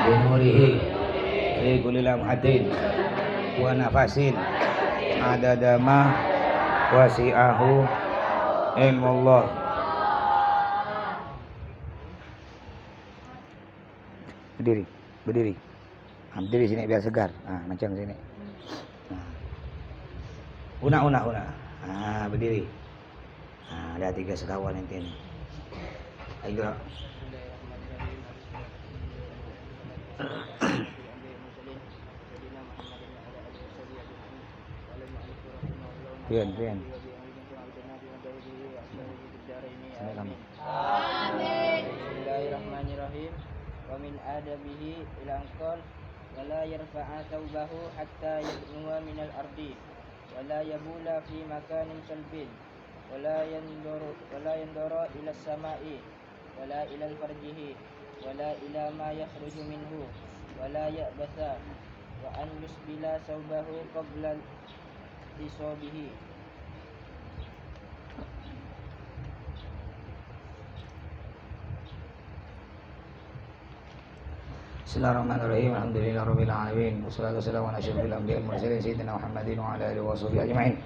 binurihi fi kulli lamhatin wa nafasin adada ma wasi'ahu ilmullah. Berdiri, berdiri. Berdiri sini biar segar. Macam sini. Una. Berdiri. Ada 3 sekawan nanti ini. Ayo gerak. Pian. Amin. Bismillahirrahmanirrahim. Wa min adabihi ila anqal wa la yarfa'a thawbahu hatta yadnuwa min al-ardi wa la yabula fi makanin salbin wa la yanduru ila as-sama'i wa la ila al-farjihi wa la ila ma yakhruju minhu wa la ya'batha wa an yusbila thawbahu qabla lisabihi. Bismillahirrahmanirrahim. Alhamdulillahirabbil alamin. Wassalatu wassalamu ala asyrofil anbiya'i wal mursalin sayyidina Muhammadin wa ala alihi washabihi ajmain.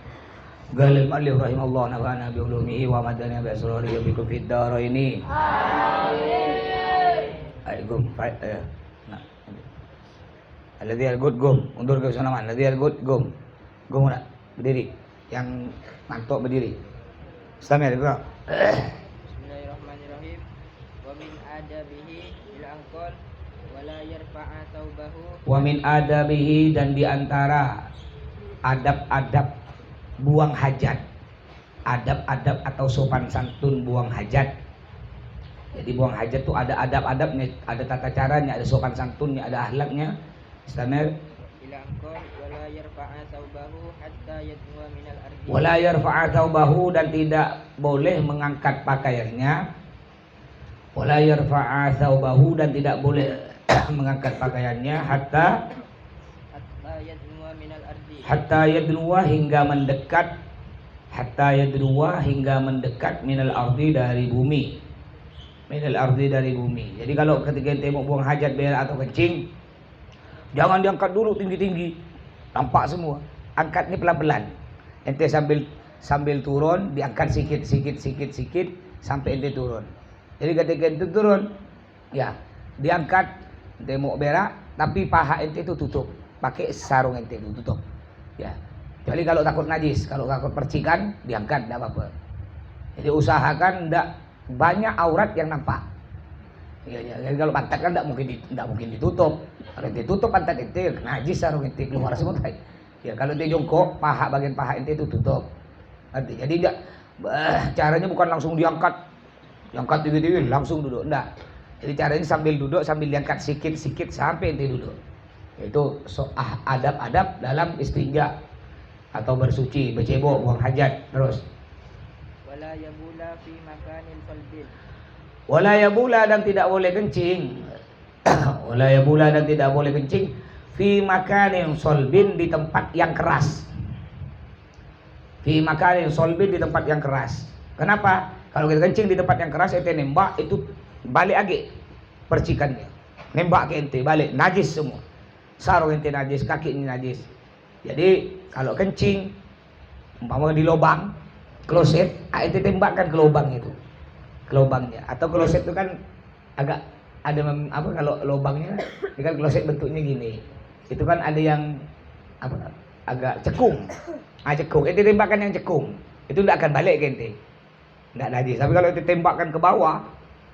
Qala al-mu'allif rahimahullah nafa'ana bi ulumihi wa madana bi asrarihi bi fid daraini. Amin. Ayo alladhi al-good gum. Undur ke sana man. Alladhi al-good gum. Gum nak berdiri. Yang mantok berdiri. Islamiyah juga. Bismillahirrahmanirrahim. Wa min adabihi ila anqal wala yarfa'a thawbahu. Wa min adabihi, dan diantara adab-adab buang hajat, adab-adab atau sopan santun buang hajat. Jadi buang hajat itu ada adab-adabnya, ada tata caranya, ada sopan santunnya, ada akhlaknya. Islamir Ila anqal wala yarfa'a thawbahu hatta yadnuwa minal ardi. wala yarfa'a thawbahu, dan tidak boleh mengangkat pakaiannya. Wala yarfa'a thawbahu, dan tidak boleh mengangkat pakaiannya hatta yadnuwa minal ardi. hatta yadnuwa, hingga mendekat, hatta yadnuwa, hingga mendekat minal ardi, dari bumi, minal ardi, dari bumi. Jadi kalau ketika ente mau buang hajat, berak atau kencing, jangan diangkat dulu tinggi-tinggi, tampak semua. Angkatnya pelan-pelan. Ente sambil turun, diangkat sikit sampai ente turun. Jadi ketika ente turun, ya diangkat. Ente mau berak, tapi paha ente itu tutup, pakai sarung ente itu tutup. Ya. Kecuali kalau takut najis, kalau takut percikan, diangkat, tidak apa-apa. Jadi usahakan tidak banyak aurat yang nampak. Ya, jadi kalau pantat kan tidak mungkin ditutup. Kalau ditutup pantat ente, najis sarung ente keluar semua. Ya, kalau ente jongkok, bagian paha ente itu tutup. Nanti. Jadi caranya bukan langsung diangkat tinggi-tinggi langsung duduk, enggak. Jadi caranya sambil duduk, sambil diangkat sikit sampai ente duduk. Itu adab-adab dalam istinja atau bersuci, bercebok, buang hajat. Terus Wala yabula fi makanin salbin. wala yabula, dan tidak boleh kencing. Wala yabula, dan tidak boleh kencing fi makanin solbin, di tempat yang keras. Fi makanin solbin, di tempat yang keras. Kenapa? Kalau kita kencing di tempat yang keras, ente nembak, itu balik lagi percikannya. Nembak ke ente, balik, najis semua. Sarung ente najis, kaki ini najis. Jadi kalau kencing umpama di lubang kloset, ente tembakkan ke lubang itu, ke lubangnya. Atau kloset itu kan agak ada kalau lubangnya, ini kan kloset bentuknya gini. Itu kan ada yang agak cekung. Cekung, ente tembakkan yang cekung. Itu tidak akan balik ke ente. Tidak najis. Tapi kalau ente tembakkan ke bawah,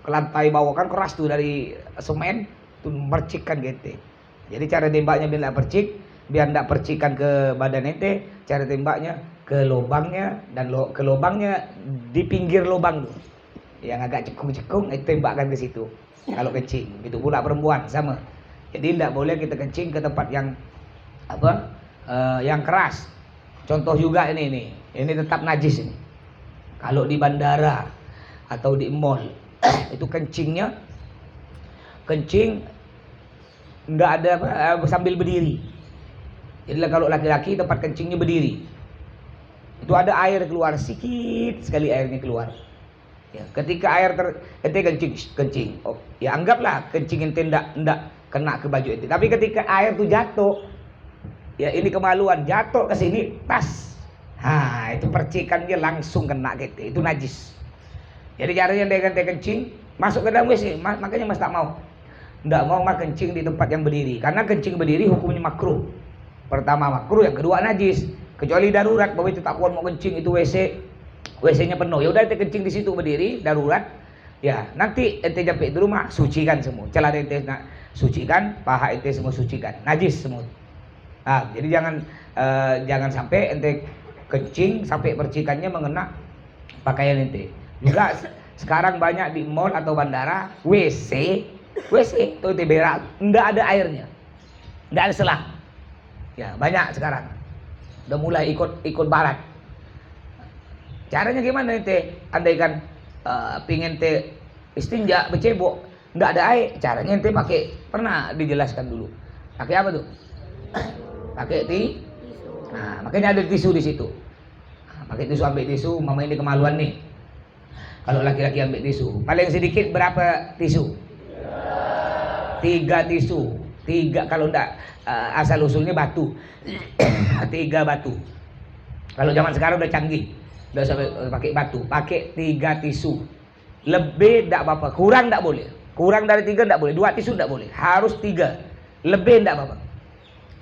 ke lantai bawah, kan keras tuh dari semen, tuh mercikkan ente. Jadi cara tembaknya biar tidak percik, biar tidak percikan ke badan ente, cara tembaknya ke lubangnya, dan ke lubangnya di pinggir lubang tuh, yang agak cekung-cekung, itu tembakkan ke situ. Kalau kencing, itu pula perempuan sama. Jadi tidak boleh kita kencing ke tempat yang yang keras. Contoh juga ini tetap najis ini. Kalau di bandara atau di mall, itu kencing nggak ada sambil berdiri. Jadi kalau laki-laki tempat kencingnya berdiri, itu ada air keluar, sedikit sekali airnya keluar. Ya, ketika air ente kencing, ya anggaplah kencing ente ndak kena ke baju ente. Tapi ketika air tuh jatuh, ya ini kemaluan, jatuh ke sini, tas. Itu percikannya langsung kena ke ente, itu najis. Jadi caranya ente kencing, masuk ke dalam WC, makanya Mas tak mau. Nggak mau mah kencing di tempat yang berdiri, karena kencing berdiri hukumnya makruh. Pertama makruh, yang kedua najis. Kecuali darurat, bahwa itu tak kuat mau kencing, itu WC-nya penuh. Ya udah ente kencing di situ berdiri, darurat. Ya, nanti ente sampai di rumah sucikan semua. Celana ente sucikan, paha ente semua sucikan. Najis semua. Jadi jangan sampai ente kencing sampai percikannya mengena pakaian ente. Juga sekarang banyak di mall atau bandara WC itu ente berak, enggak ada airnya. Enggak ada selang. Ya, banyak sekarang. Udah mulai ikut barat. Caranya gimana ente? Andaikan pingin ente istinja bercebok, enggak ada air, caranya ente pakai, pernah dijelaskan dulu. Pakai apa tuh? Pakai tisu. Makanya ada tisu di situ. Pakai tisu, ambil tisu, mama ini kemaluan nih. Kalau laki-laki ambil tisu, paling sedikit berapa tisu? 3 tisu. 3 kalau enggak asal usulnya batu. 3 batu. Kalau zaman sekarang udah canggih. Udah sampai pakai batu, pakai 3 tisu. Lebih enggak apa-apa, kurang enggak boleh. Kurang dari 3 enggak boleh, 2 tisu enggak boleh. Harus 3. Lebih enggak apa-apa.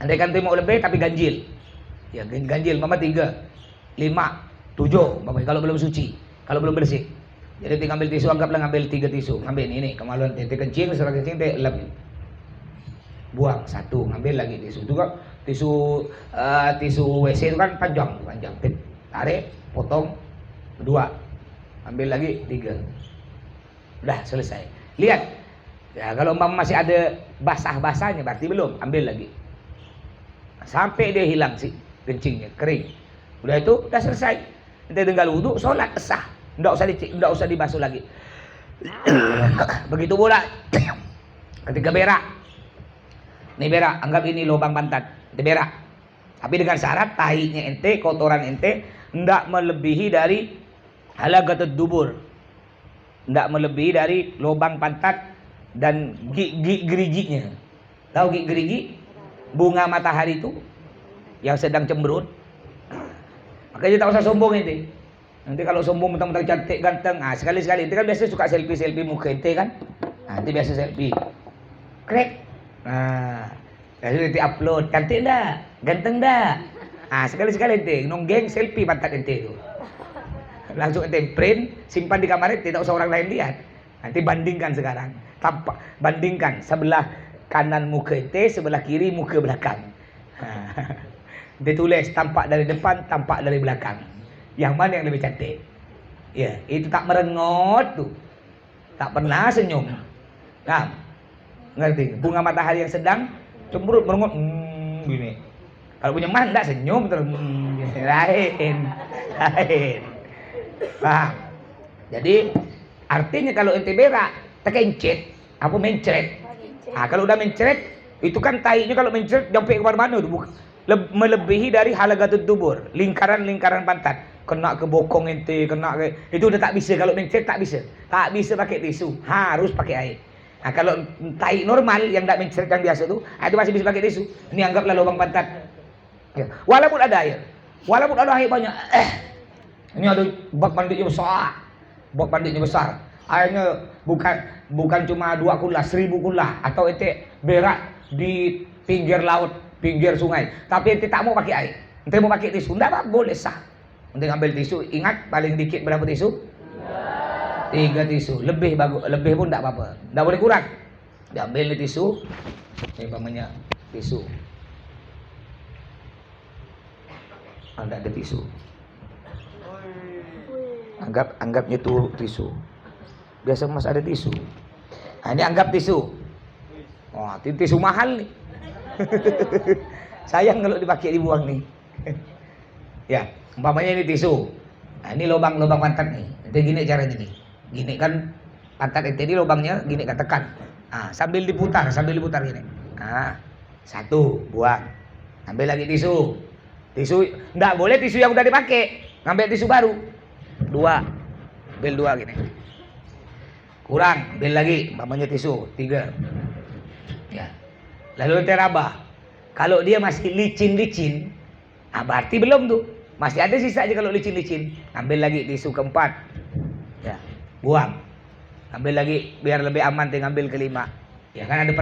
Andaikan mau lebih tapi ganjil. Ya ganjil, mama 3, 5, 7, mama kalau belum suci, kalau belum bersih. Jadi tinggal ambil tisu, anggaplah ngambil 3 tisu. Ngambil ini kemaluan ente kencing, setelah kencing ente buang 1, ngambil lagi tisu. Itu kan tisu WC itu kan panjang. Tarik, potong 2, ambil lagi 3. Udah selesai. Lihat. Ya, kalau masih ada basah-basahnya berarti belum, ambil lagi. Sampai dia hilang sih kencingnya, kering. Udah itu udah selesai. Ente tinggal wudu, sholat sah. Enggak usah dibasuh lagi. Begitu pula ketika berak. Nih berak, anggap ini lubang pantat. Ente berak. Tapi dengan syarat tahinya ente, kotoran ente enggak melebihi dari halaqatud dubur. Enggak melebihi dari lubang pantat dan gigi geriginya. Tahu gigi gerigi? Bunga matahari itu yang sedang cemberut. Makanya tak usah sombong ente. Nanti kalau sombong mentang-mentang cantik ganteng, sekali-sekali ente kan biasa suka selfie muka ente kan. Nanti biasa selfie. Krek. Lalu ente upload, cantik enggak? Ganteng enggak? Sekali-sekali ente nonggeng selfie pantat ente itu. Langsung ente print, simpan di kamar ente, tak usah orang lain lihat. Nanti bandingkan sekarang. Bandingkan sebelah kanan muka ente, sebelah kiri muka belakang. Dia tulis tampak dari depan, tampak dari belakang. Yang mana yang lebih cantik? Ya, itu tak merengot tuh. Tak pernah senyum. Ngerti? Bunga matahari yang sedang cemberut merengot gini. Kalau punya man enggak senyum terus lain. Jadi artinya kalau ente berak tekencet, apa mencret. Kalau udah mencret, itu kan tainya kalau mencret sampai ke mana-mana tuh, melebihi dari halaqatud dubur, lingkaran pantat. Kena ke bokong ente, kena ke itu udah tak bisa. Kalau mencret tak bisa pakai tisu, harus pakai air. Kalau tai normal yang tidak mencret yang biasa itu masih bisa pakai tisu. Ini anggaplah lubang pantat. Ya. Walaupun ada air banyak. Ini ada bak mandinya besar. Airnya bukan cuma 2 kula, 1000 kula. Atau ente berak di pinggir laut, pinggir sungai. Tapi ente tak mau pakai air. Ente mau pakai tisu, enggak apa, boleh sah. Ente ngambil tisu, ingat paling dikit berapa tisu? 3 tisu. Lebih bagus, lebih pun enggak apa-apa. Enggak boleh kurang. Diambil tisu. Ini umpamanya tisu. Enggak ada tisu. Anggapnya itu tisu. Biasa Mas ada tisu. Ini anggap tisu. Tisu mahal nih. Sayang kalau dipakai dibuang nih. Ya, umpamanya ini tisu. Ini lubang pantat nih. Itu gini caranya nih. Gini kan pantat ente ini lubangnya gini kan tekan. Sambil diputar gini. 1 buang. Ambil lagi tisu. Tisu enggak boleh tisu yang udah dipakai. Ngambil tisu baru. 2. Ambil 2 gini. Kurang, ambil lagi, umpamanya tisu 3. Ya. Lalu ente rabah. Kalau dia masih licin-licin, berarti belum tuh. Masih ada sisa aja kalau licin-licin. Ambil lagi tisu keempat. Ya, buang. Ambil lagi biar lebih aman, ngambil kelima. Ya kan ada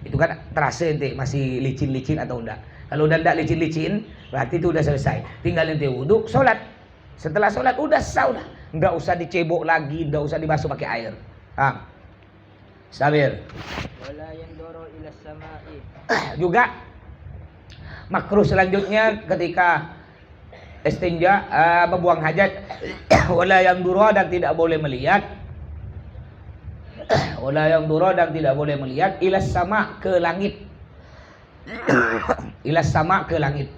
itu kan terasa ente masih licin-licin atau enggak. Kalau udah enggak licin-licin, berarti itu udah selesai. Tinggal ente wudhu, sholat. Setelah sholat udah sah udah. Enggak usah dicebok lagi, enggak usah dibasuh pakai air. Sabir. Wala yanduru ila samai. Juga makruh selanjutnya ketika istinja, membuang hajat, wala yanduru dan tidak boleh melihat. Wala yanduru dan tidak boleh melihat ilas sama ke langit. Ilas sama ke langit.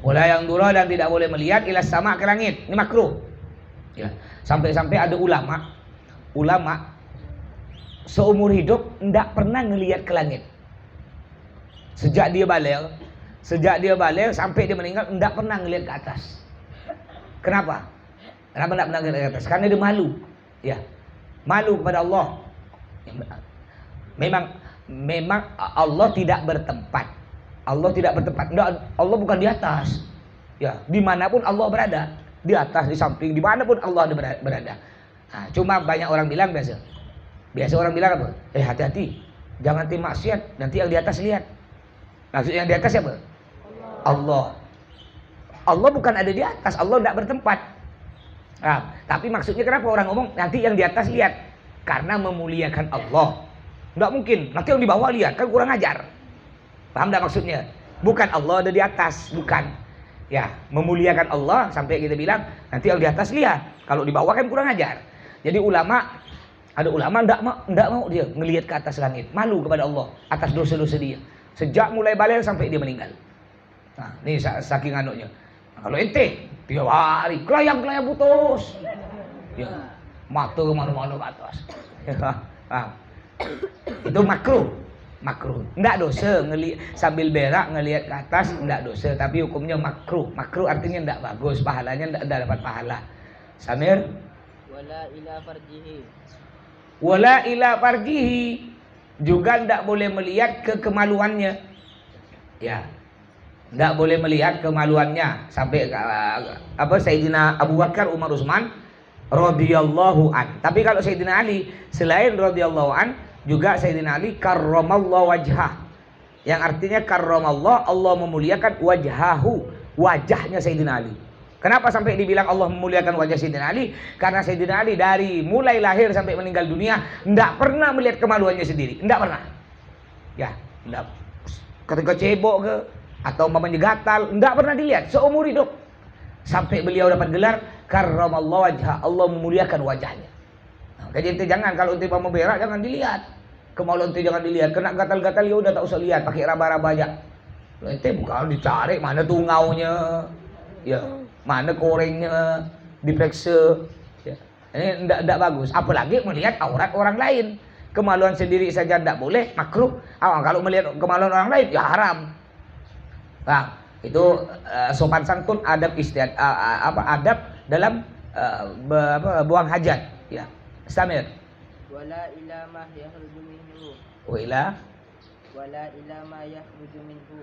Wala yanduru dan tidak boleh melihat ilas sama ke langit. Ini makruh. Ya, sampai-sampai ada ulama seumur hidup tidak pernah ngelihat ke langit. Sejak dia balik sampai dia meninggal tidak pernah ngelihat ke atas. Kenapa? Kenapa tidak pernah ngelihat ke atas? Karena dia malu. Ya, malu kepada Allah. Memang Allah tidak bertempat. Allah tidak bertempat. Allah bukan di atas. Ya, dimanapun Allah berada. Di atas, di samping, dimanapun Allah berada. Nah, cuma banyak orang bilang biasa orang bilang apa? Hati-hati, jangan tim maksiat, nanti yang di atas lihat. Maksudnya yang di atas siapa? Allah. Allah bukan ada di atas, Allah tidak bertempat. Nah, tapi maksudnya kenapa orang ngomong nanti yang di atas lihat? Karena memuliakan Allah. Tidak mungkin, nanti yang di bawah lihat, kan kurang ajar. Paham tidak maksudnya? Bukan Allah ada di atas, bukan. Ya, memuliakan Allah sampai kita bilang nanti yang di atas lihat. Kalau di bawah kan kurang ajar. Jadi ada ulama enggak mau dia ngelihat ke atas langit, malu kepada Allah atas dosa-dosa dia. Sejak mulai balik sampai dia meninggal. Nah, ini saking anunya. Nah, kalau ente 3 hari kelayang putus. Ya, mata kemana-mana ke atas. Ya, itu makruh. Enggak dosa sambil berak ngelihat ke atas, enggak dosa, tapi hukumnya makruh. Makruh artinya enggak bagus, pahalanya enggak dapat pahala. Samir. Wala ila farjihi. Juga enggak boleh melihat ke kemaluannya. Ya. Enggak boleh melihat kemaluannya sampai Sayyidina Abu Bakar, Umar, Utsman radhiyallahu an. Tapi kalau Sayyidina Ali selain radhiyallahu an, juga Sayyidina Ali karramallahu wajhah. Yang artinya karramallahu, Allah memuliakan wajhahu, wajahnya Sayyidina Ali. Kenapa sampai dibilang Allah memuliakan wajah Sayyidina Ali? Karena Sayyidina Ali dari mulai lahir sampai meninggal dunia tidak pernah melihat kemaluannya sendiri, tidak pernah. Ya, tidak. Ketika cebok ke atau mamanya gatal, tidak pernah dilihat seumur hidup. Sampai beliau dapat gelar karramallahu wajhah, Allah memuliakan wajahnya. Jadi ente jangan, kalau ente mau berak jangan dilihat. Kemaluan ente jangan dilihat, kena gatal-gatal ya udah tak usah lihat, pakai raba-raba aja. Ente bukan dicari mana tungaunya, ya, mana korengnya, diperiksa. Ya. Ini enggak bagus, apalagi melihat aurat orang lain. Kemaluan sendiri saja enggak boleh, makruh. Kalau melihat kemaluan orang lain ya haram. Nah, itu sopan santun, adab adab dalam buang hajat, ya. Samir. Wala ila ma yakhruju minhu. Wala ila ma yakhruju minhu.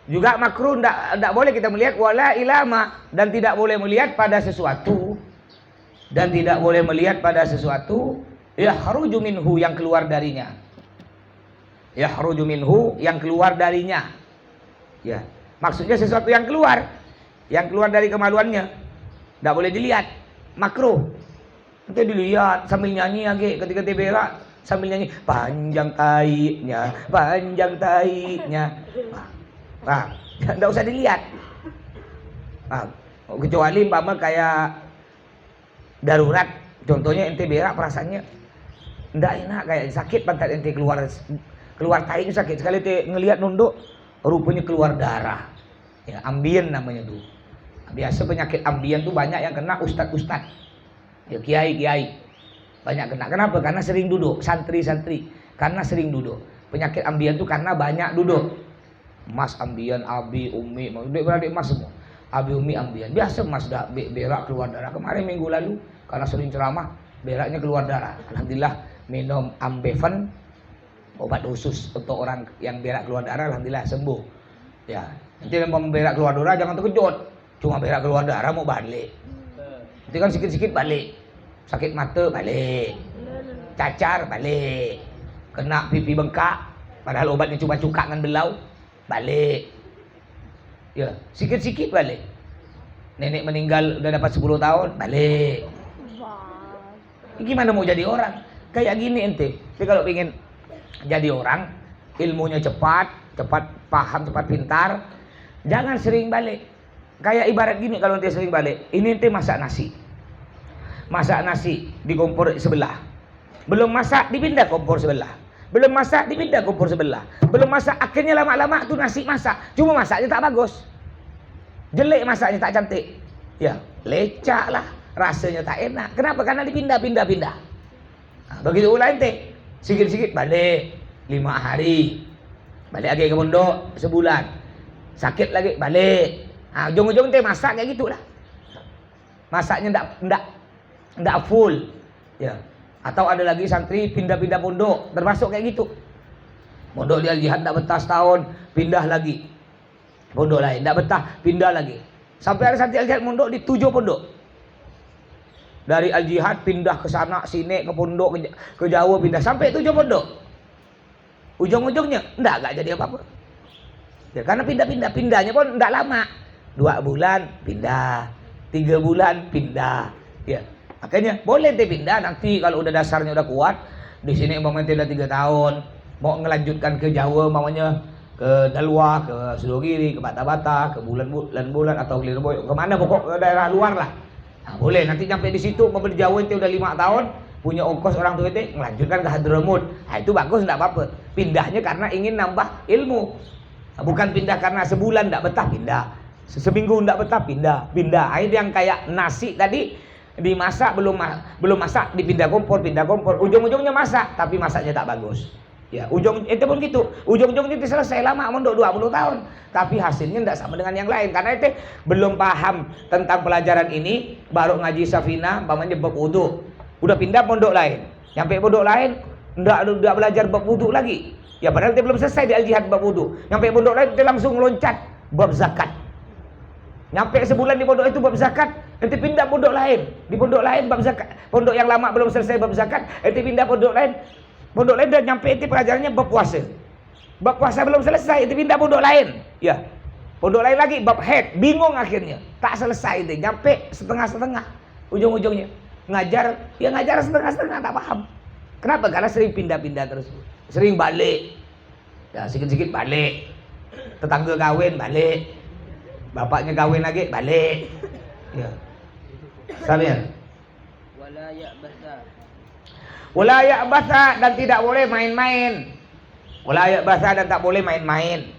Juga makruh, tidak boleh kita melihat wala ilama, dan tidak boleh melihat pada sesuatu, yakhruju minhu, yang keluar darinya. Yakhruju minhu, yang keluar darinya. Ya, maksudnya sesuatu yang keluar dari kemaluannya, tidak boleh dilihat, makruh. Nanti dilihat sambil nyanyi lagi ketika berak, sambil nyanyi panjang taiknya. Nah, enggak usah dilihat. Nah, kecuali umpama kayak darurat, contohnya ente berak perasaannya enggak enak, kayak sakit pantat ente, keluar taiknya sakit sekali, ente ngelihat nunduk rupanya keluar darah. Ya, ambien namanya tuh. Biasa penyakit ambien tuh banyak yang kena ustadz. Ya, kiai banyak kena. Kenapa? Karena sering duduk. Santri karena sering duduk. Penyakit ambien itu karena banyak duduk. Mas ambien, abi, umi, adik mas semua. Abi, umi ambien. Biasa mas berak keluar darah. Kemarin minggu lalu karena sering ceramah beraknya keluar darah. Alhamdulillah minum Ambeven, obat khusus untuk orang yang berak keluar darah, alhamdulillah sembuh. Ya, nanti mau berak keluar darah jangan terkejut. Cuma berak keluar darah mau balik. Nanti kan sikit-sikit balik. Sakit mata balik. Cacar balik. Kena pipi bengkak, padahal obatnya cuma cuka dengan belau, balik. Ya, sikit-sikit balik. Nenek meninggal udah dapat 10 tahun, balik. Gimana mau jadi orang? Kayak gini ente. Tapi kalau ingin jadi orang, ilmunya cepat paham, cepat pintar, jangan sering balik. Kayak ibarat gini, kalau ente sering balik, ini ente masak nasi. Masak nasi di kompor sebelah. Belum masak dipindah kompor sebelah. Belum masak dipindah kompor sebelah. Belum masak, akhirnya lama-lama tuh nasi masak. Cuma masaknya tak bagus. Jelek masaknya, tak cantik. Ya, lecak lah. Rasanya tak enak. Kenapa? Karena dipindah-pindah. Nah, begitu ulah ente. Sikit-sikit balik 5 hari. Balik lagi ke pondok sebulan. Sakit lagi balik. Nah, ujung-ujung ente masak kayak gitulah. Masaknya ndak full. Ya. Atau ada lagi santri pindah-pindah pondok, termasuk kayak gitu. Pondok di Al-Jihad ndak betah setahun, pindah lagi. Pondok lain ndak betah, pindah lagi. Sampai ada santri Al-Jihad pondok di 7 pondok. Dari Al-Jihad pindah ke sana sini, ke pondok, ke Jawa pindah sampai 7 pondok. Ujung-ujungnya enggak jadi apa-apa. Ya, karena pindahnya pun enggak lama. 2 bulan pindah, 3 bulan pindah. Ya, makanya boleh ente pindah nanti kalau udah dasarnya udah kuat. Di sini umpamanya udah 3 tahun, mau ngelanjutkan ke Jawa umpamanya ke Dalwah, ke Sudogiri, ke Bata-Bata, ke bulan-bulan atau ke Lirboy, kemana pokok ke daerah luar lah. Nah, boleh nanti sampai di situ mau di Jawa ente udah 5 tahun, punya ongkos orang tua ente melanjutkan ke Hadramut. Nah, itu bagus, enggak apa-apa. Pindahnya karena ingin nambah ilmu. Nah, bukan pindah karena sebulan enggak betah pindah. Seminggu enggak betah pindah. Air yang kayak nasi tadi dimasak belum masak dipindah kompor, ujung-ujungnya masak tapi masaknya tak bagus. Ya, itu pun gitu. Ujung-ujungnya itu selesai lama mondok 20 tahun, tapi hasilnya tidak sama dengan yang lain karena itu belum paham tentang pelajaran ini, baru ngaji Safina, umpamanya bab wudu. Udah pindah pondok lain. Nyampe pondok lain enggak belajar bab wudu lagi. Ya padahal dia belum selesai di Al-Jihad bab wudu. Nyampe pondok lain dia langsung loncat bab zakat. Nyampe sebulan di pondok itu bab zakat, nanti pindah pondok lain. Di pondok lain bab zakat. Pondok yang lama belum selesai bab zakat, nanti pindah pondok lain. Pondok lain dan nyampe itu pelajarannya bab puasa. Bab puasa belum selesai, itu pindah pondok lain. Ya. Pondok lain lagi bab haid, bingung akhirnya. Tak selesai itu, nyampe setengah-setengah. Ujung-ujungnya ngajar setengah-setengah tak paham. Kenapa? Karena sering pindah-pindah terus. Sering balik. Ya, sikit-sikit balik. Tetangga kawin balik. Bapaknya kawin lagi balik. Ya. Samir. Wala ya'basa dan tidak boleh main-main. Wala ya'basa dan tak boleh main-main.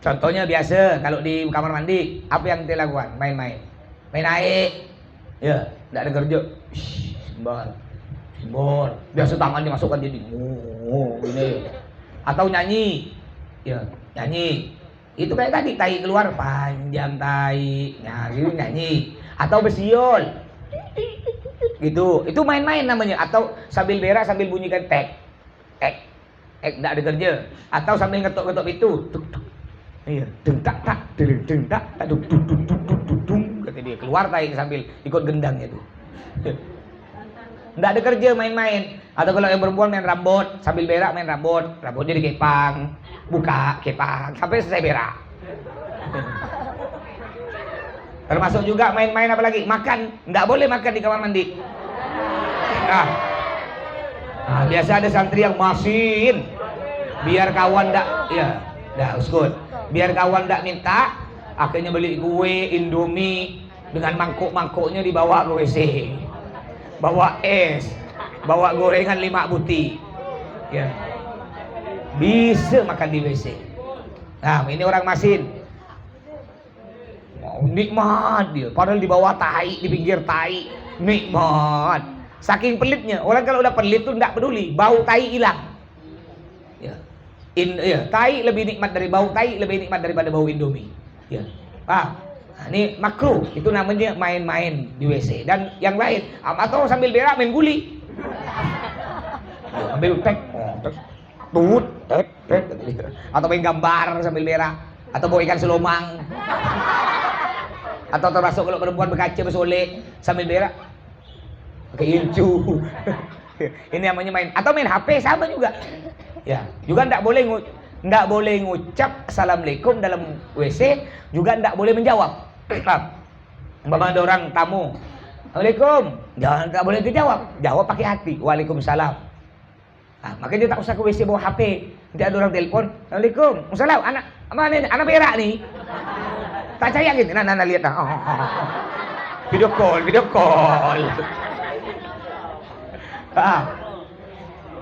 Contohnya biasa kalau di kamar mandi, apa yang kita lakukan? Main-main. Main air. Ya, enggak ada kerja. Simbol. Biasa tangannya masukkan jadi gini. Atau nyanyi. Ya, nyanyi. Itu kayak tadi, tai keluar panjang tai, nyanyi. Atau bersiul, gitu. Itu main-main namanya. Atau sambil berak sambil bunyikan tek, tidak ada kerja. Atau sambil ngetok-ngetok itu, iya, deng tak tak, deng tak tak, dung, kata dia keluar tai sambil ikut gendangnya itu. Tidak ada kerja, main-main. Atau kalau yang perempuan main rambut, sambil berak main rambutnya dikepang, buka kepang sampai selesai berak. Termasuk juga main-main apa lagi? Makan, tidak boleh makan di kamar mandi. Nah, biasa ada santri yang masin, biar kawan uskut. Biar kawan tidak minta, akhirnya beli kue Indomie dengan mangkuk-mangkuknya dibawa ke WC. Bawa es, bawa gorengan 5 butir. Ya. Bisa makan di WC. Nah, ini orang masin. Nikmat dia, padahal di bawah tai, di pinggir tai, nikmat. Saking pelitnya, orang kalau udah pelit tuh enggak peduli, bau tai hilang. Ya. Tai lebih nikmat dari bau tai, lebih nikmat daripada bau Indomie. Ya. Nah, ini makruh, itu namanya main-main di WC. Dan yang lain, atau sambil berak main guli. Ambil tek, tut, tek, atau main gambar sambil berak, atau bawa ikan selomang, atau termasuk kalau perempuan berkaca bersolek sambil berak, pakai incu. Ini namanya main, atau main HP sama juga. Ya, juga ndak boleh ngucap assalamualaikum dalam WC, juga ndak boleh menjawab. Umpama ada orang tamu, assalamualaikum, jangan, ndak boleh dijawab, jawab pakai hati, waalaikumsalam. Nah, makanya tak usah ke WC bawa HP. Nanti ada orang telepon, assalamualaikum, salam, anak berak nih. Tak percaya gitu, nah lihat nah. Video call.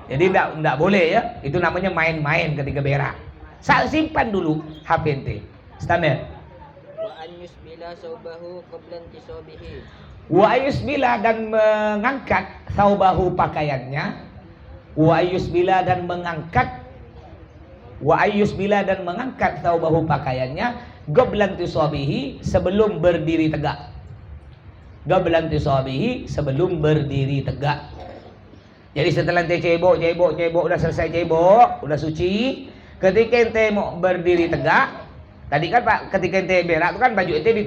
Jadi enggak boleh ya. Itu namanya main-main ketika berak. Simpan dulu HP ente. Standar. Wa an yusbila saubahu qabla intisabihi. Wa yusbila dan mengangkat saubahu pakaiannya. Wa yusbila dan mengangkat saubahu pakaiannya qabla intisabihi sebelum berdiri tegak. Qabla intisabihi sebelum berdiri tegak. Jadi setelah ente cebok udah selesai cebok, udah suci, ketika ente mau berdiri tegak, tadi kan Pak, ketika ente berak itu kan baju ente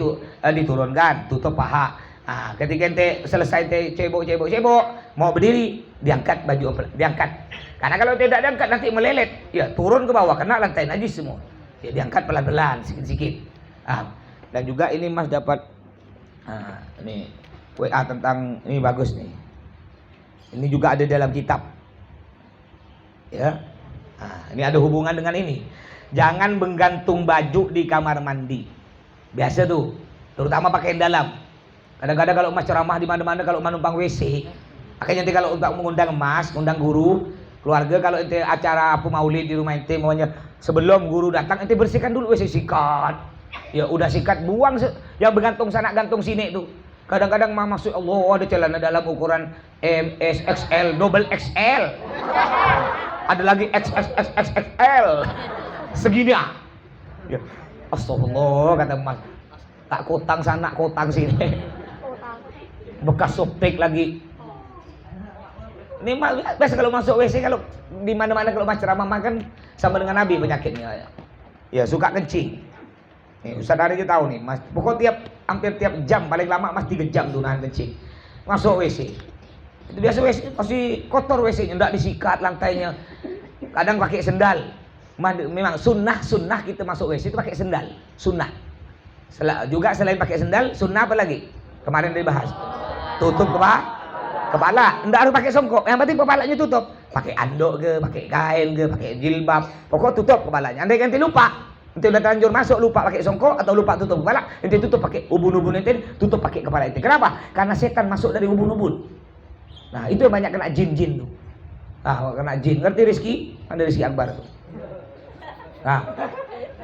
diturunkan, tutup paha. Nah, ketika ente selesai ente cebok, mau berdiri, diangkat baju, diangkat. Karena kalau tidak diangkat nanti melelet, ya turun ke bawah, kena lantai najis semua. Ya diangkat pelan-pelan, sikit-sikit. Dan juga ini Mas dapat, ini WA tentang ini bagus nih. Ini juga ada dalam kitab. Ya. Ini ada hubungan dengan ini. Jangan menggantung baju di kamar mandi. Biasa tuh, terutama pakaian dalam. Kadang-kadang kalau Mas ceramah di mana-mana kalau menumpang WC, makanya nanti kalau untuk mengundang Mas, undang guru, keluarga, kalau ente acara apa maulid di rumah ente maunya sebelum guru datang ente bersihkan dulu WC, sikat. Ya udah sikat, buang yang bergantung sana gantung sini tuh. Kadang-kadang masuk Allah ada celana dalam ukuran MS, XL, double XL. Ada lagi XXXXL. Segini ya. Astagfirullah kata Mas. Tak kotang sana, kotang sini. Bekas softtek lagi. Ini biasa kalau masuk WC, kalau di mana-mana kalau Mas ceramah makan sama dengan Nabi penyakitnya. Ya suka kencing. Nih, Ustaz Ari aja tahu nih, Mas. Pokoknya hampir tiap jam, paling lama Mas 3 jam tuh nahan kencing. Masuk WC. Itu biasa WC pasti kotor WC-nya, enggak disikat lantainya. Kadang pakai sendal. Memang sunnah kita masuk WC itu pakai sendal. Sunnah. Juga selain pakai sendal, sunnah apa lagi? Kemarin dibahas. Tutup kepala. Enggak harus pakai songkok. Yang penting kepalanya tutup. Pakai anduk ke, pakai kain ke, pakai jilbab. Pokok tutup kepalanya. Andai nanti lupa. Ente udah terlanjur masuk lupa pakai songkok atau lupa tutup kepala, ente tutup pakai ubun-ubun ente, tutup pakai kepala ente. Kenapa? Karena setan masuk dari ubun-ubun. Nah, itu yang banyak kena jin-jin tuh. Kena jin. Ngerti Rizky? Ada Rizky Akbar tuh.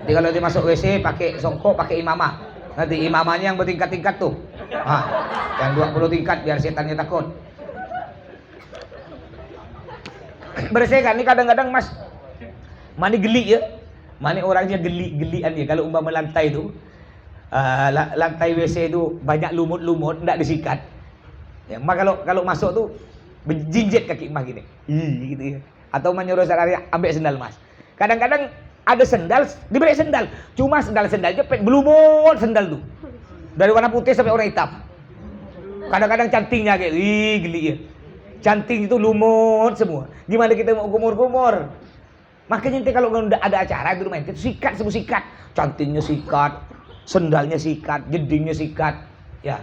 Jadi kalau dia masuk WC pakai songkok, pakai imamah. Nanti imamahnya yang bertingkat-tingkat tuh. Yang 20 tingkat biar setannya takut. Bersihkan. Ini kadang-kadang Mas mani geli ya. Mana orangnya geli-gelian dia. Kalau umpama lantai itu, lantai WC itu banyak lumut-lumut, enggak disikat. Ya, maka kalau masuk tuh berjinjet kaki Mas gini. Gitu ya. Atau menyuruh saya ambil sendal Mas. Kadang-kadang ada sendal, diberi sendal. Cuma sendal-sendalnya belumut sendal tuh. Dari warna putih sampai warna hitam. Kadang-kadang cantingnya kayak, geli ya. Canting itu lumut semua. Gimana kita mau gumur-gumur? Makanya nanti kalau ada acara di rumah itu sikat, semua sikat. Cantingnya sikat, sendalnya sikat, jedingnya sikat. Ya.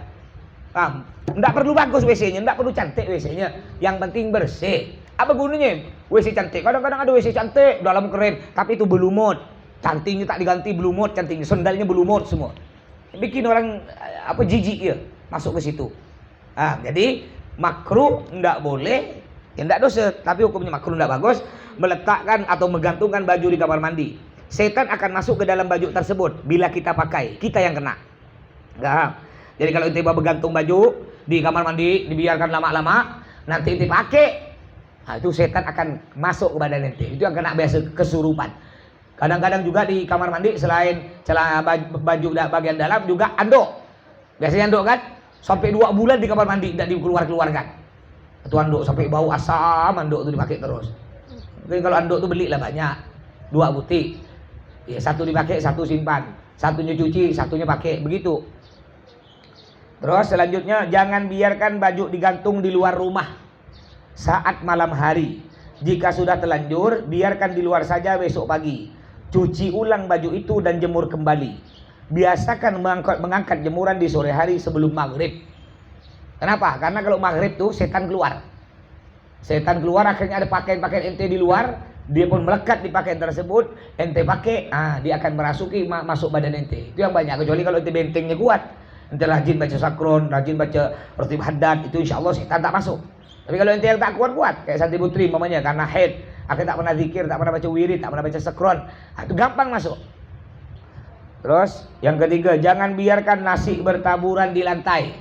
Enggak perlu bagus WC-nya, enggak perlu cantik WC-nya. Yang penting bersih. Apa gunanya WC cantik? Kadang-kadang ada WC cantik, dalam keren, tapi itu belumut. Cantingnya tak diganti, belumut cantingnya, sendalnya belumut semua. Bikin orang jijik ya masuk ke situ. Jadi makruh enggak boleh. Ya enggak dosa, tapi hukumnya makruh enggak bagus meletakkan atau menggantungkan baju di kamar mandi. Setan akan masuk ke dalam baju tersebut bila kita pakai, kita yang kena. Enggak. Jadi kalau tiba bergantung baju di kamar mandi, dibiarkan lama-lama, nanti pakai, itu setan akan masuk ke badan ente. Itu yang kena biasa kesurupan. Kadang-kadang juga di kamar mandi selain celana baju bagian dalam juga anduk. Biasanya anduk kan? Sampai 2 bulan di kamar mandi tidak dikeluarkan. Itu anduk sampai bau asam, anduk itu dipakai terus. Jadi kalau anduk itu belilah banyak. 2 butik. Ya, 1 dipakai, 1 simpan. Satunya cuci, satunya pakai, begitu. Terus selanjutnya jangan biarkan baju digantung di luar rumah saat malam hari. Jika sudah terlanjur, biarkan di luar saja besok pagi. Cuci ulang baju itu dan jemur kembali. Biasakan mengangkat jemuran di sore hari sebelum maghrib. Kenapa? Karena kalau maghrib tuh setan keluar. Setan keluar, akhirnya ada pakaian-pakaian ente di luar, dia pun melekat di pakaian tersebut, ente pakai, dia akan merasuki masuk badan ente. Itu yang banyak, kecuali kalau ente bentengnya kuat. Ente rajin baca sakron, rajin baca tertib haddad, itu insya Allah setan tak masuk. Tapi kalau ente yang tak kuat, kayak Santi Putri mamanya, karena head, akhirnya tak pernah zikir, tak pernah baca wirid, tak pernah baca sakron, itu gampang masuk. Terus yang ketiga, jangan biarkan nasi bertaburan di lantai,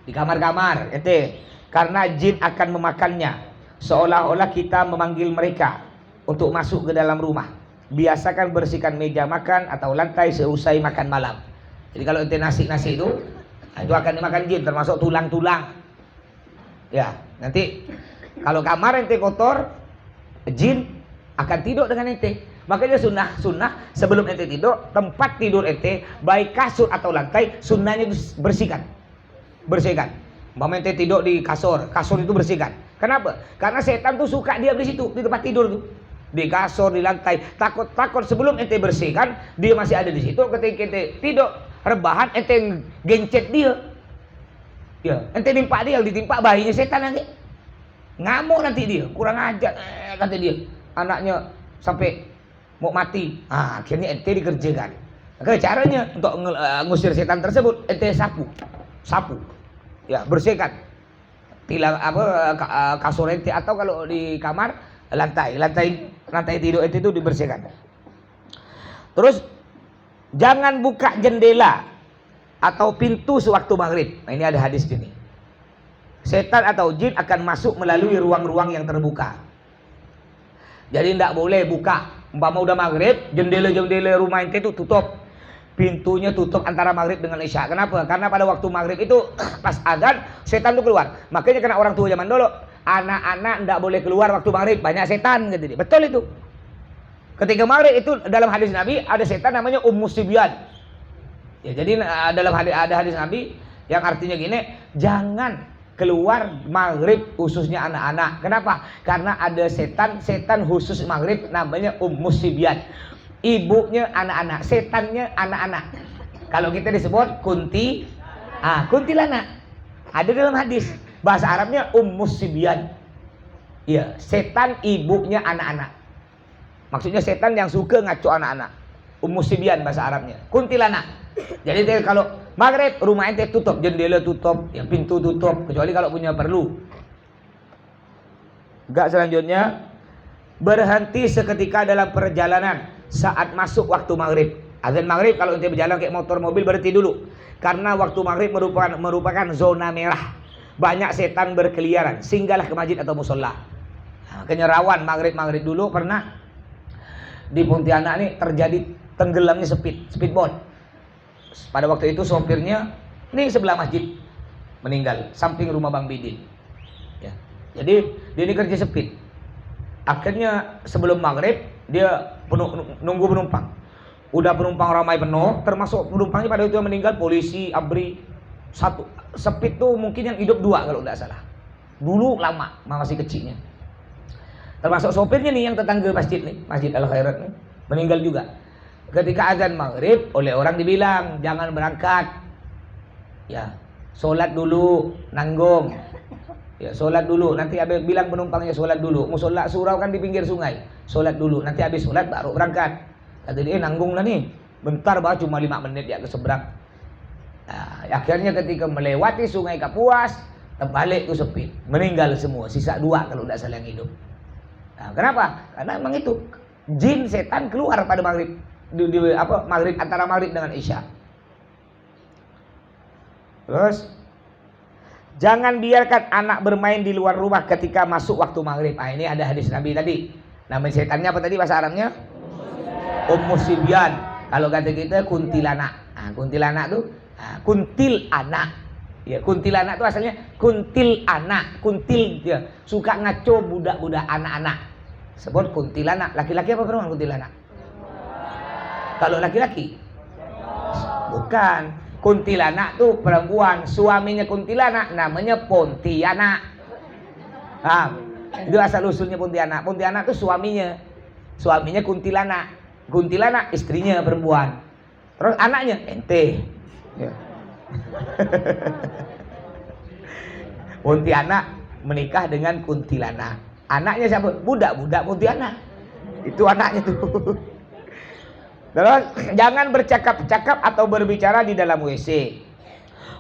di kamar-kamar, ente, karena jin akan memakannya. Seolah-olah kita memanggil mereka untuk masuk ke dalam rumah. Biasakan bersihkan meja makan atau lantai seusai makan malam. Jadi kalau ente nasi itu akan dimakan jin, termasuk tulang-tulang. Ya, nanti kalau kamar ente kotor, jin akan tidur dengan ente. Makanya sunnah sebelum ente tidur, tempat tidur ente, baik kasur atau lantai, sunnahnya bersihkan. Umpama ente tidur di kasur itu bersihkan. Kenapa? Karena setan tuh suka diam di situ, di tempat tidur tuh. Di kasur, di lantai. Takut sebelum ente bersihkan, dia masih ada di situ. Ketika ente tidur rebahan, ente gencet dia. Ya, ente ditimpa bayinya setan nanti. Ngamuk nanti dia, kurang ajar kata dia. Anaknya sampai mau mati. Akhirnya ente dikerjakan. Maka caranya untuk ngusir setan tersebut, ente sapu. Ya, bersihkan. Kasur ente atau kalau di kamar lantai tidur ente itu dibersihkan. Terus jangan buka jendela atau pintu sewaktu maghrib. Nah, ini ada hadis ini. Setan atau jin akan masuk melalui ruang-ruang yang terbuka. Jadi tidak boleh buka. Umpama udah maghrib, jendela rumah ente itu tutup. Pintunya tutup antara maghrib dengan isya. Kenapa? Karena pada waktu maghrib itu pas adzan setan itu keluar. Makanya kena orang tua zaman dulu, anak-anak tidak boleh keluar waktu maghrib, banyak setan gitu. Betul itu. Ketika maghrib itu dalam hadis Nabi ada setan namanya Sibyan. Ya, jadi dalam ada hadis Nabi yang artinya gini, jangan keluar maghrib khususnya anak-anak. Kenapa? Karena ada setan khusus maghrib namanya Sibyan. Ibunya anak-anak, setannya anak-anak. Kalau kita disebut kuntilanak. Ada dalam hadis. Bahasa Arabnya Sibyan. Iya, setan ibunya anak-anak. Maksudnya setan yang suka ngaco anak-anak. Sibyan bahasa Arabnya. Kuntilanak. Jadi kalau maghrib rumah ente tutup, jendela tutup, ya pintu tutup, kecuali kalau punya perlu. Enggak, selanjutnya berhenti seketika dalam perjalanan saat masuk waktu maghrib. Azan maghrib kalau ente berjalan kayak motor mobil berhenti dulu. Karena waktu maghrib merupakan zona merah. Banyak setan berkeliaran. Singgahlah ke masjid atau musola. Makanya rawan maghrib dulu pernah di Pontianak ini terjadi tenggelamnya speedboat. Pada waktu itu sopirnya ini sebelah masjid meninggal, samping rumah Bang Bidin. Ya. Jadi dia ini kerja speed. Akhirnya sebelum maghrib dia nunggu penumpang. Udah penumpang ramai penuh, termasuk penumpangnya pada itu yang meninggal polisi, ABRI. Satu speed tuh mungkin yang hidup 2 kalau tidak salah. Dulu lama, masih kecilnya. Termasuk sopirnya nih yang tetangga masjid nih, Masjid Al Khairat nih, meninggal juga. Ketika azan maghrib oleh orang dibilang jangan berangkat. Ya, sholat dulu, nanggung. Ya, sholat dulu. Nanti habis bilang penumpangnya sholat dulu. Musola surau kan di pinggir sungai. Sholat dulu. Nanti habis sholat baru berangkat. Kata dia nanggung lah nih. Bentar bah cuma 5 menit ya ke seberang. Nah, akhirnya ketika melewati sungai Kapuas, terbalik tuh sepi. Meninggal semua. Sisa 2 kalau tidak salah yang hidup. Nah, kenapa? Karena memang itu jin setan keluar pada maghrib. Maghrib antara maghrib dengan isya. Terus jangan biarkan anak bermain di luar rumah ketika masuk waktu maghrib. Ini ada hadis Nabi tadi. Nama setannya apa tadi bahasa Arabnya? Ummu Sibyan. Kalau kata kita kuntilanak. Kuntilanak tuh kuntil anak. Ya, kuntilanak tuh asalnya kuntil anak, kuntil dia suka ngaco budak-budak anak-anak. Sebut kuntilanak. Laki-laki apa perempuan kuntilanak? Kalau laki-laki bukan. Kuntilanak tuh perempuan, suaminya kuntilanak namanya Pontianak. Itu asal usulnya Pontianak. Pontianak tuh suaminya kuntilanak. Kuntilanak istrinya perempuan. Terus anaknya ente. Ya. Pontianak menikah dengan kuntilanak. Anaknya siapa? Budak-budak Pontianak. Itu anaknya tuh. Terus jangan bercakap-cakap atau berbicara di dalam WC.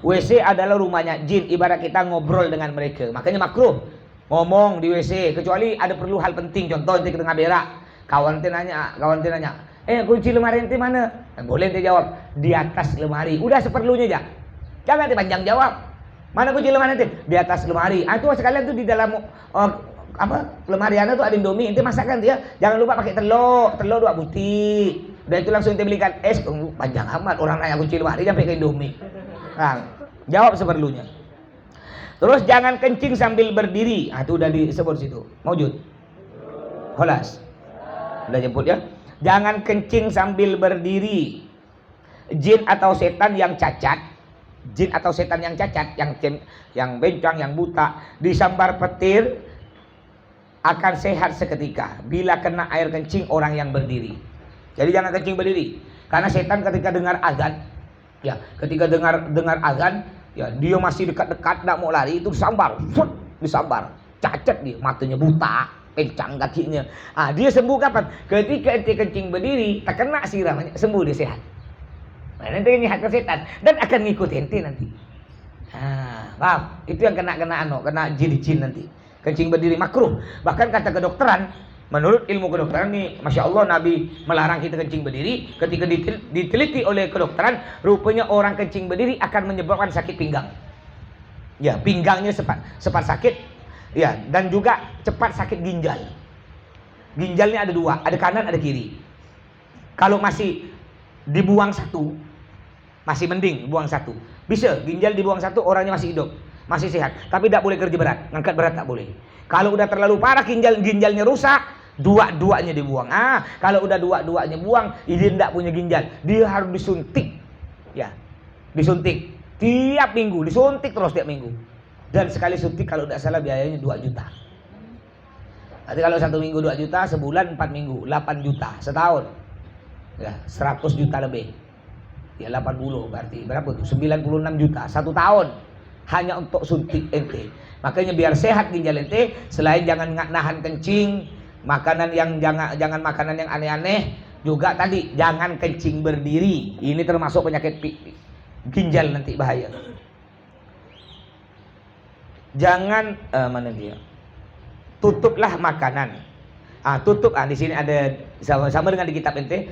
WC adalah rumahnya jin, ibarat kita ngobrol dengan mereka. Makanya makruh ngomong di WC kecuali ada perlu hal penting. Contoh nanti kita berak, kawan nanya, kunci lemari ente mana? Boleh ente jawab, di atas lemari. Udah seperlunya aja. Jangan panjang jawab. Mana kunci lemari ente? Di atas lemari. Itu sekalian tuh di dalam lemari anda tuh ada Indomie. Ente masakkan dia. Jangan lupa pakai telur 2 butir. Udah itu langsung ente belikan es. Panjang amat orang nanya kunci lemari sampai ke Indomie. Jawab seperlunya. Terus jangan kencing sambil berdiri. Itu udah disebut situ. Maujud. Kholas. Udah jemput ya. Jangan kencing sambil berdiri. Jin atau setan yang cacat, yang bencang, yang buta, disambar petir akan sehat seketika bila kena air kencing orang yang berdiri. Jadi jangan kencing berdiri. Karena setan ketika dengar azan, dia masih dekat-dekat nak mau lari itu disambar, cacat dia, matanya buta, pencang kakinya. Dia sembuh kapan? Ketika ente kencing berdiri, tak kena siramnya, sembuh dia sehat. Nanti nyihatkan setan dan akan ngikut ente nanti. Paham? Itu yang kena jin nanti. Kencing berdiri makruh. Bahkan kata kedokteran, menurut ilmu kedokteran nih, masya Allah Nabi melarang kita kencing berdiri. Ketika diteliti oleh kedokteran, rupanya orang kencing berdiri akan menyebabkan sakit pinggang. Ya, pinggangnya cepat sakit. Ya, dan juga cepat sakit ginjal. Ginjalnya ada 2, ada kanan, ada kiri. Kalau masih dibuang 1, masih mending buang 1. Bisa ginjal dibuang 1, orangnya masih hidup, masih sehat. Tapi tidak boleh kerja berat, ngangkat berat tak boleh. Kalau udah terlalu parah ginjalnya rusak, dua-duanya dibuang. Kalau udah dua-duanya buang, dia tidak punya ginjal, dia harus disuntik. Ya, disuntik tiap minggu, disuntik terus tiap minggu. Dan sekali suntik kalau tidak salah biayanya 2 juta. Nanti kalau 1 minggu 2 juta, sebulan 4 minggu 8 juta, setahun ya 100 juta lebih. Ya 80 berarti berapa tuh? 96 juta 1 tahun hanya untuk suntik ente. Makanya biar sehat ginjal ente, selain jangan nahan kencing, jangan makanan yang aneh-aneh, juga tadi jangan kencing berdiri. Ini termasuk penyakit ginjal nanti bahaya. Jangan mana dia? Tutuplah makanan. Di sini ada sama dengan di kitab ente.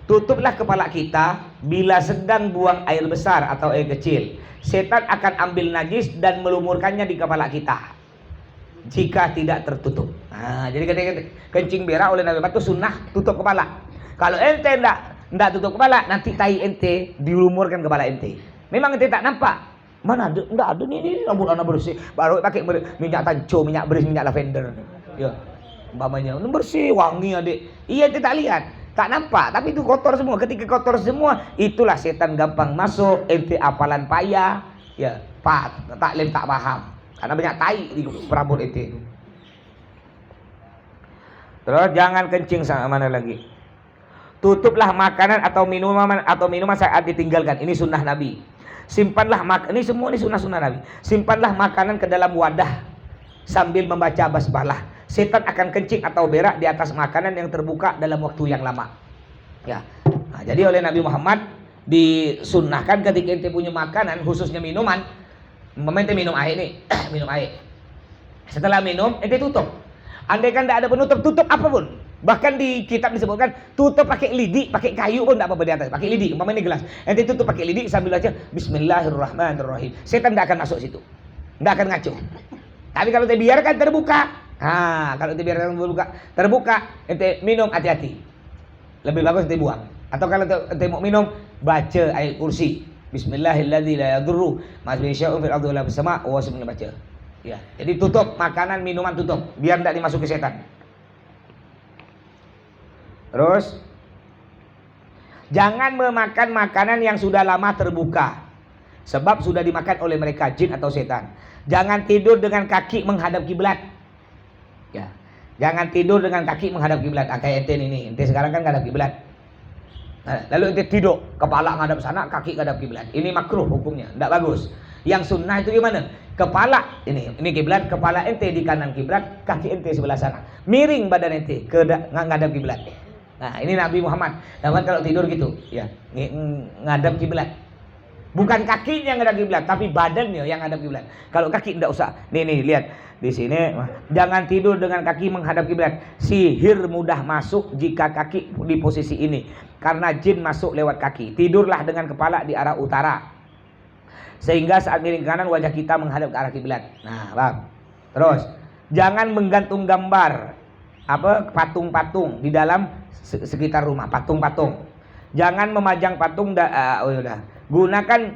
Tutuplah kepala kita bila sedang buang air besar atau air kecil. Setan akan ambil najis dan melumurkannya di kepala kita jika tidak tertutup. Jadi ketika kencing berak oleh Nabi itu sunnah tutup kepala. Kalau ente enggak tutup kepala, nanti tai ente dilumurkan kepala ente. Memang ente tak nampak. Mana ada? Enggak ada nih rambut anak bersih. Baru pakai minyak tanco, minyak beris, minyak lavender. Ya, umpamanya bersih, wangi adik. Iya ente tak lihat. Tak nampak, tapi itu kotor semua. Ketika kotor semua, itulah setan gampang masuk. Ente apalan payah, ya, tak paham. Karena banyak tai di rambut ente itu. Terus jangan kencing sama mana lagi. Tutuplah makanan atau minuman saat ditinggalkan. Ini sunnah Nabi. Simpanlah ini sunnah Nabi. Simpanlah makanan ke dalam wadah sambil membaca basmalah. Setan akan kencing atau berak di atas makanan yang terbuka dalam waktu yang lama. Ya. Jadi oleh Nabi Muhammad disunnahkan ketika ente punya makanan, khususnya minuman, ente minum air nih, minum air. Setelah minum, ente tutup. Andai kan tidak ada penutup, tutup apapun. Bahkan di kitab disebutkan tutup pakai lidi, pakai kayu pun tidak apa-apa di atas. Pakai lidi, umpamanya ini gelas. Ente tutup pakai lidi sambil baca Bismillahirrahmanirrahim. Setan tidak akan masuk situ, tidak akan ngaco. Tapi kalau ente biarkan terbuka, kalau ente biarkan terbuka, ente minum hati-hati. lebih bagus ente buang. Atau kalau ente mau minum, baca ayat kursi. Bismillahirrahmanirrahim la yadurru ma syai'un fil ardi wala fis sama' wa sebelum baca. Ya, jadi tutup makanan minuman, tutup biar tidak dimasuki setan. Terus jangan memakan makanan yang sudah lama terbuka, sebab sudah dimakan oleh mereka jin atau setan. Jangan tidur dengan kaki menghadap kiblat. Ya, jangan tidur dengan kaki menghadap kiblat. Kayak ente ini, ente sekarang kan menghadap kiblat. Nah, lalu ente tidur, kepala menghadap sana, kaki menghadap kiblat. Ini makruh hukumnya, tidak bagus. Yang sunnah itu gimana? Kepala ini kiblat, kepala ente di kanan kiblat, kaki ente sebelah sana. Miring badan ente ke ngadap kiblat. Nah, ini Nabi Muhammad. Namun kalau tidur gitu, ya, ngadap kiblat. Bukan kakinya yang ngadap kiblat, tapi badannya yang ngadap kiblat. Kalau kaki tidak usah. Nih lihat di sini. Jangan tidur dengan kaki menghadap kiblat. Sihir mudah masuk jika kaki di posisi ini, karena jin masuk lewat kaki. Tidurlah dengan kepala di arah utara, sehingga saat miring kanan wajah kita menghadap ke arah kiblat. Nah, bang. Terus jangan menggantung gambar patung-patung di dalam sekitar rumah, patung-patung. Jangan memajang patung. Gunakan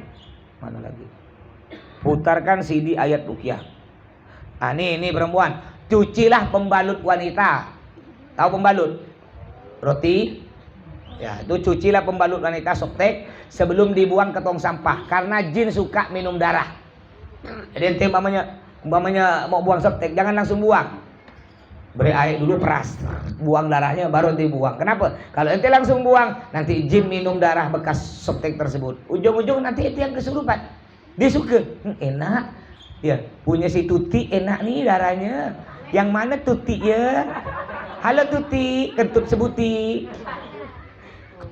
mana lagi? Putarkan CD ayat ruqyah. Ah, ini perempuan, cucilah pembalut wanita. Tahu pembalut? Roti. Ya, itu cucilah pembalut wanita softtek sebelum dibuang ke tong sampah, karena jin suka minum darah. Jadi ente umpamanya mau buang softtek, jangan langsung buang. Beri air dulu, peras, buang darahnya, baru ente buang. Kenapa? Kalau ente langsung buang, nanti jin minum darah bekas softtek tersebut. Ujung-ujung nanti ente yang kesurupan. Dia suka, enak. Ya, punya si Tuti enak nih darahnya. Yang mana Tuti ya? Halo Tuti, kentut sebuti.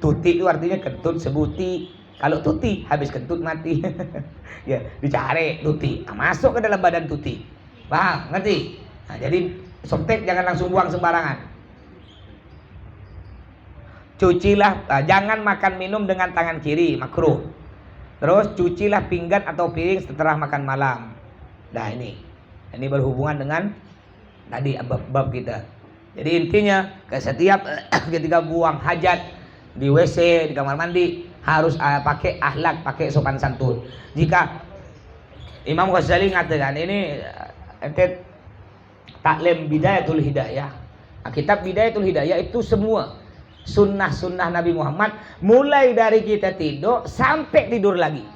Tuti itu artinya kentut sebuti. Kalau Tuti habis kentut mati. Ya, dicari Tuti, masuk ke dalam badan Tuti. Bang, ngerti? Nah, jadi softtek jangan langsung buang sembarangan. Cucilah, jangan makan minum dengan tangan kiri, makruh. Terus cucilah pinggan atau piring setelah makan malam. Nah, ini berhubungan dengan tadi bab kita. Jadi intinya setiap ketika buang hajat di WC, di kamar mandi, harus pakai akhlak, pakai sopan santun. Jika Imam Ghazali mengatakan ini taklim Bidayatul Hidayah, kitab Bidayatul Hidayah itu semua sunnah-sunnah Nabi Muhammad, mulai dari kita tidur sampai tidur lagi.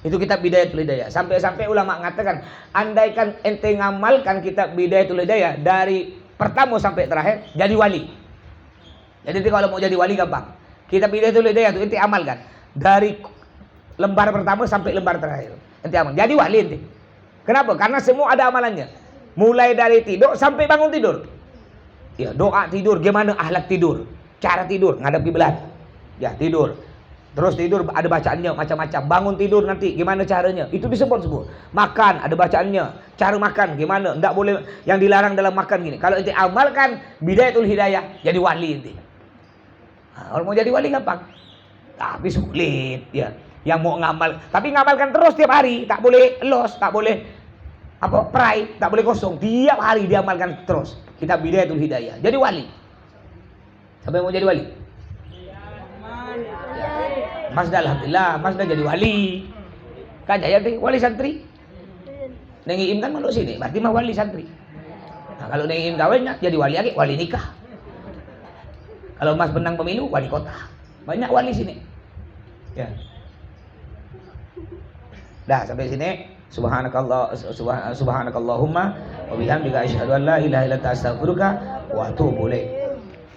Itu kitab Bidayatul Hidayah. Sampai-sampai ulama mengatakan, andaikan ente ngamalkan kitab Bidayatul Hidayah dari pertama sampai terakhir, jadi wali. Jadi kalau mau jadi wali gampang. Kitab Bidayatul Hidayah itu ente amalkan dari lembar pertama sampai lembar terakhir. Ente amal, jadi wali ente. Kenapa? Karena semua ada amalannya. Mulai dari tidur sampai bangun tidur. Ya, doa tidur, gimana akhlak tidur, cara tidur, ngadap kiblat. Ya, tidur. Terus tidur ada bacaannya macam-macam. Bangun tidur nanti gimana caranya? Itu disebut semua. Makan ada bacaannya. Cara makan gimana? Enggak boleh yang dilarang dalam makan gini. Kalau ente amalkan Bidayatul Hidayah, jadi wali ente. Nah, kalau mau jadi wali gampang. Tapi sulit, ya. Yang mau ngamal, tapi ngamalkan terus tiap hari, tak boleh los, tak boleh pray, tak boleh kosong. Tiap hari diamalkan terus. Kitab Bidayatul Hidayah. Jadi wali. Siapa yang mau jadi wali? Mas dah, alhamdulillah, Mas dah jadi wali. Kan jaya deh, wali santri. Nengi Im kan masuk sini, berarti mah wali santri. Nah, kalau Nengi Im kawinnya jadi wali lagi, wali nikah. Kalau Mas menang pemilu, wali kota. Banyak wali sini. Ya. Dah sampai sini. Subhanakallahumma wa bihamdika asyhadu an la ilaha illa anta astaghfiruka wa atubu ilaik.